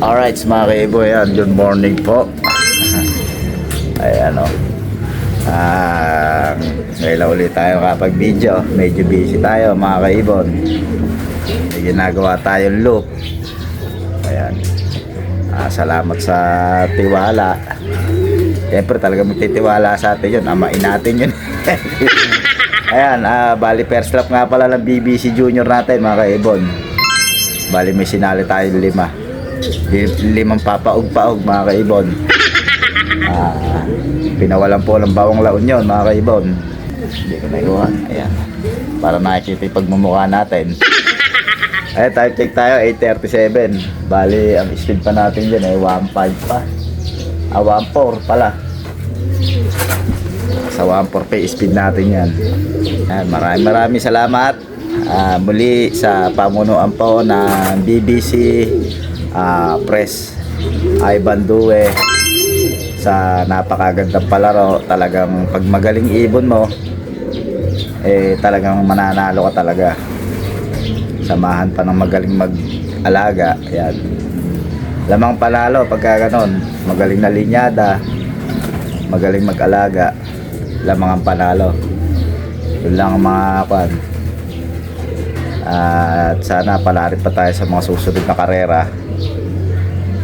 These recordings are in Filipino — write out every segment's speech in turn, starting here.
Alright mga kaibo, yan, good morning po. Ayan o. Ngayon lang ulit tayo kapag video. Medyo busy tayo mga kaibon. May ginagawa tayong loop. Ayan. Salamat sa tiwala. Siyempre talaga magtitiwala sa atin yun. Amain natin yun. Ayan, bali first lap nga pala ng BBC Junior natin mga kaibon. Bali may sinali tayong 5 papaog-paog mga kaibon. Pinawalan po ng bawang laon yun mga kaibon. Hindi ko naiwan. Ayan, para nakikita yung pagmumukha natin. Ayan, time check tayo 8:37. Bali ang speed pa natin dyan ay 1.5 pa, 1.4 pala. Sa 1.4 pa speed natin yan. Ayan, maraming salamat muli sa pamunuan po ng BBC Press Ivan Due sa napakagandang palaro. Talagang pag magaling ibon mo talagang mananalo ka talaga. Samahan pa ng magaling mag-alaga, yan, lamang panalo pagka ganon. Magaling na linyada, magaling mag-alaga, lamang ang panalo. Yun lang ang mga kwan. At sana palarin pa tayo sa mga susunod na karera.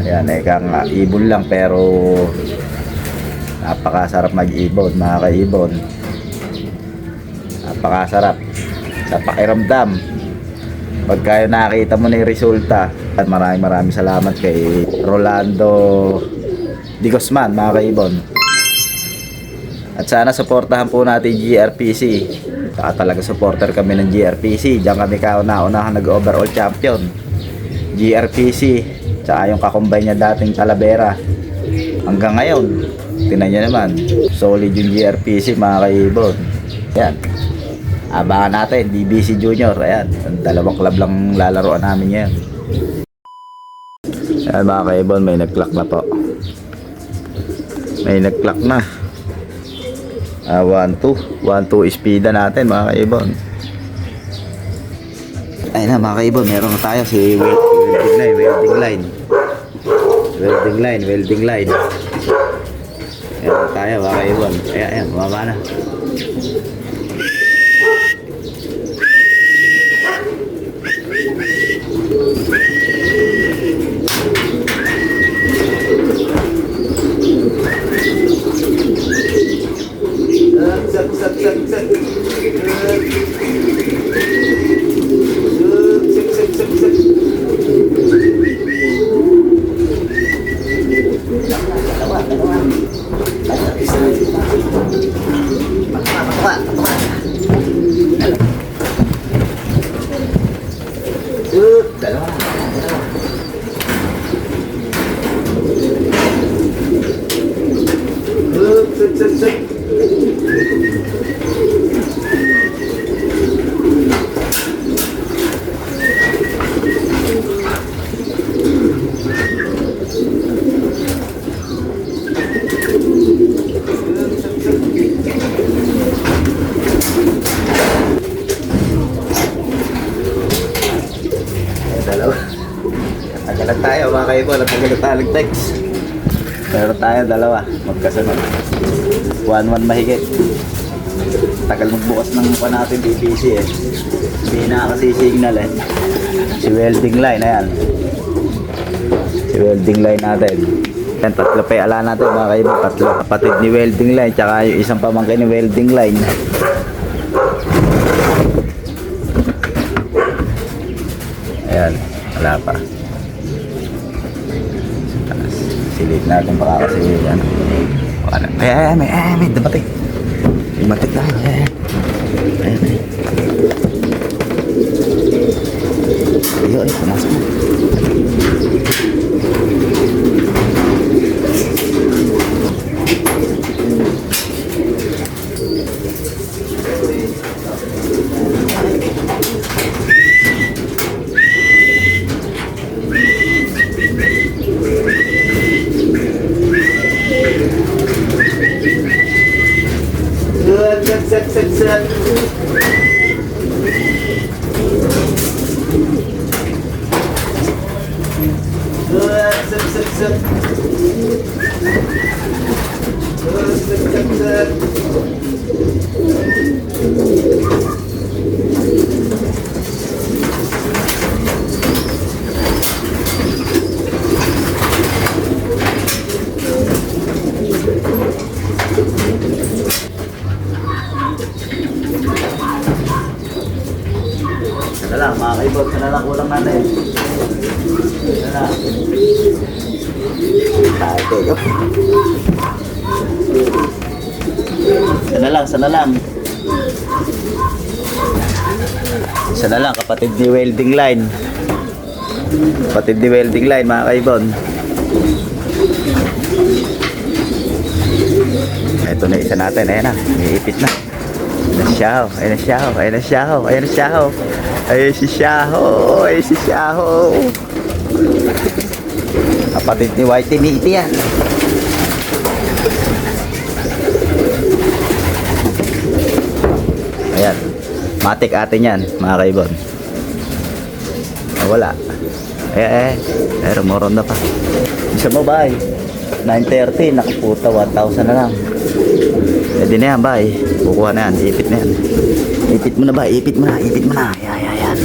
Ayan, kang ibon lang pero napakasarap mag-ibon mga kaibon. Napakasarap sa pakiramdam pagka nakita mo na yung resulta. At maraming salamat kay Rolando Di Guzman mga kaibon. At sana suportahan po natin GRPC. Saka talaga supporter kami ng GRPC. Diyan kami kauna-unahan nag-overall champion GRPC. Tsaka yung kakumbay niya dating Talavera. Hanggang ngayon, tingnan niyo naman, solid yung GRPC mga kaibon. Yan, abangan natin BBC Junior. Ayan, dalawang club lang lalaroan namin ngayon. Ayan mga kaibon, may nag-clock na po. May nag-clock na. 1-2 speeda natin mga kaibon. Ayun na mga kaibon, meron na tayo si welding line. Meron tayo mga kaibon. Ayan, bumaba na. Tagalan tayo mga kaibon, tagalan tayo text. Pero tayo dalawa magkasunod 1-1 mahigit. Tagal magbukas ng mukha natin BBC hindi na kasi signal si welding line. Ayan, si welding line natin. Yan, tatlo pa ala natin mga kaibon, tatlo kapatid ni welding line tsaka yung isang pamangkin ni welding line. Ayan, wala pa. Silip natin baka kasi yan. May dumating. Dumating tayo. Ayan. Ayun, pumasok mo. Set. Sana lang mga kaibon, sana lang kulang natin. Sana lang. Tayo. Sana lang, sana lang. Sana lang, kapatid ni welding line. Kapatid ni welding line, mga kaibon. Ito na isa natin, ayan na, iipit na. Ayan na siya, ayan na siya, ayan na siya, ayan na siya. Ayan si Shaho, ayan si Shaho. Kapatid ni Whitey Meaty yan. Ayan, matik atin yan, mga kaibon. Wala. Meron na pa. Isa mo ba 9:30, nakaputa, 1,000 na lang. Pwede na yan, bye. Kukuha na yan, ipit na yan. Ipit mo na ba? Ipit mo na, ipit mo na. Yan.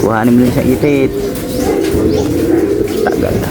Kuhanin mo na siya ipit. Tagal na.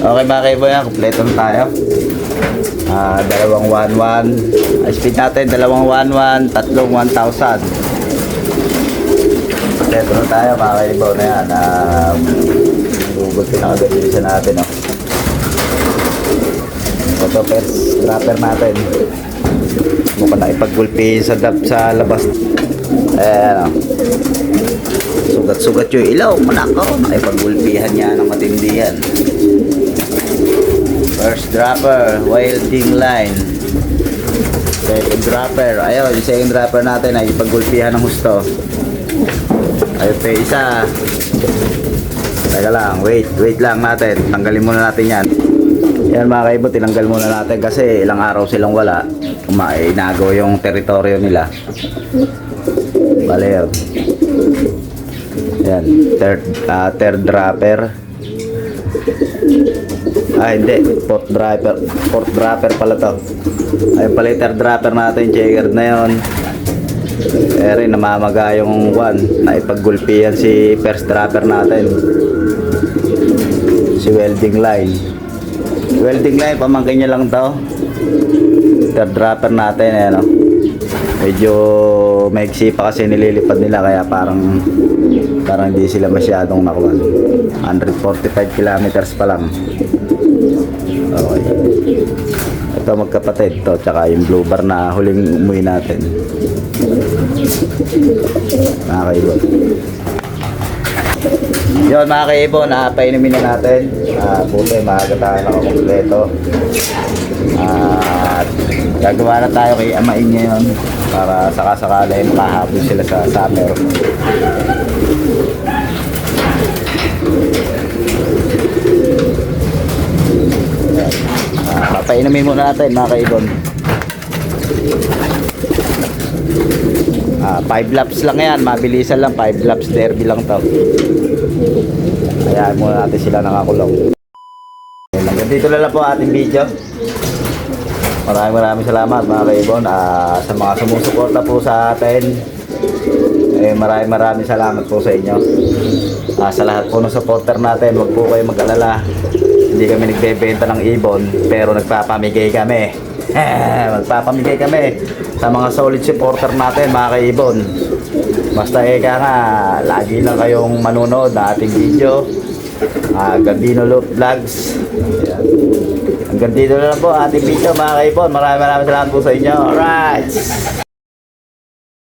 Okay mga kaibo yan, kompleto na tayo. Dalawang 1-1. Speed natin, dalawang 1-1, tatlong 1,000. Kompleto na tayo mga kaibo na yan. Google pinakagabilisan natin. Ito first scraper natin. Mukha na ipag-gulpi sa labas. Ayan sugat-sugat yung ilaw. Malakaw, nakipag-gulpihan niya ng matindihan. First dropper, welding line. Second dropper, ayun, yung second dropper natin ay ipag-gulpihan ng husto. Ayun pa isa. Teka lang, wait lang natin. Tanggalin muna natin yan. Yan mga kaibo, tinanggal muna natin kasi ilang araw silang wala. Inagaw yung teritoryo nila. Bale yun. Yan, third dropper. Hindi, fourth dropper pala to. Ayun pala yung third dropper natin, checkered na yun. Pero namamaga yung na ipaggulpihan si first dropper natin, si welding line. Pamangkin niya lang to. Third dropper natin, ayan, medyo maigsi pa kasi nililipad nila, kaya parang hindi sila masyadong nakuha. 145 kilometers pa lang. Okay. Ito magkapatid to, tsaka yung blue bar na huling umuwi natin. Mga kaibon. Yun mga kaibon, painumin na natin. Buti maaga tayo nakakompleto. At gagawa na tayo kay amain niya yun para sakasakala yung makahabol sila sa summer. Papainumin muna natin mga kaibon. 5 laps lang yan, mabilisan lang, 5 laps derby lang to. Hayaan muna natin sila nakakulong. Hanggang dito na lang po ating video. Maraming salamat mga kaibon, sa mga sumusuporta po sa atin. Maraming salamat po sa inyo. Sa lahat po ng supporter natin, huwag po kayo mag-alala. Hindi kami nagbebenta ng ibon, pero nagpapamigay kami. Magpapamigay kami sa mga solid supporter natin mga kaibon. Basta nga, lagi lang kayong manonood na ating video. Gabino Loop Vlogs. Hanggang dito na lang po ating video mga kaibon. Maraming salamat po sa inyo. Alright.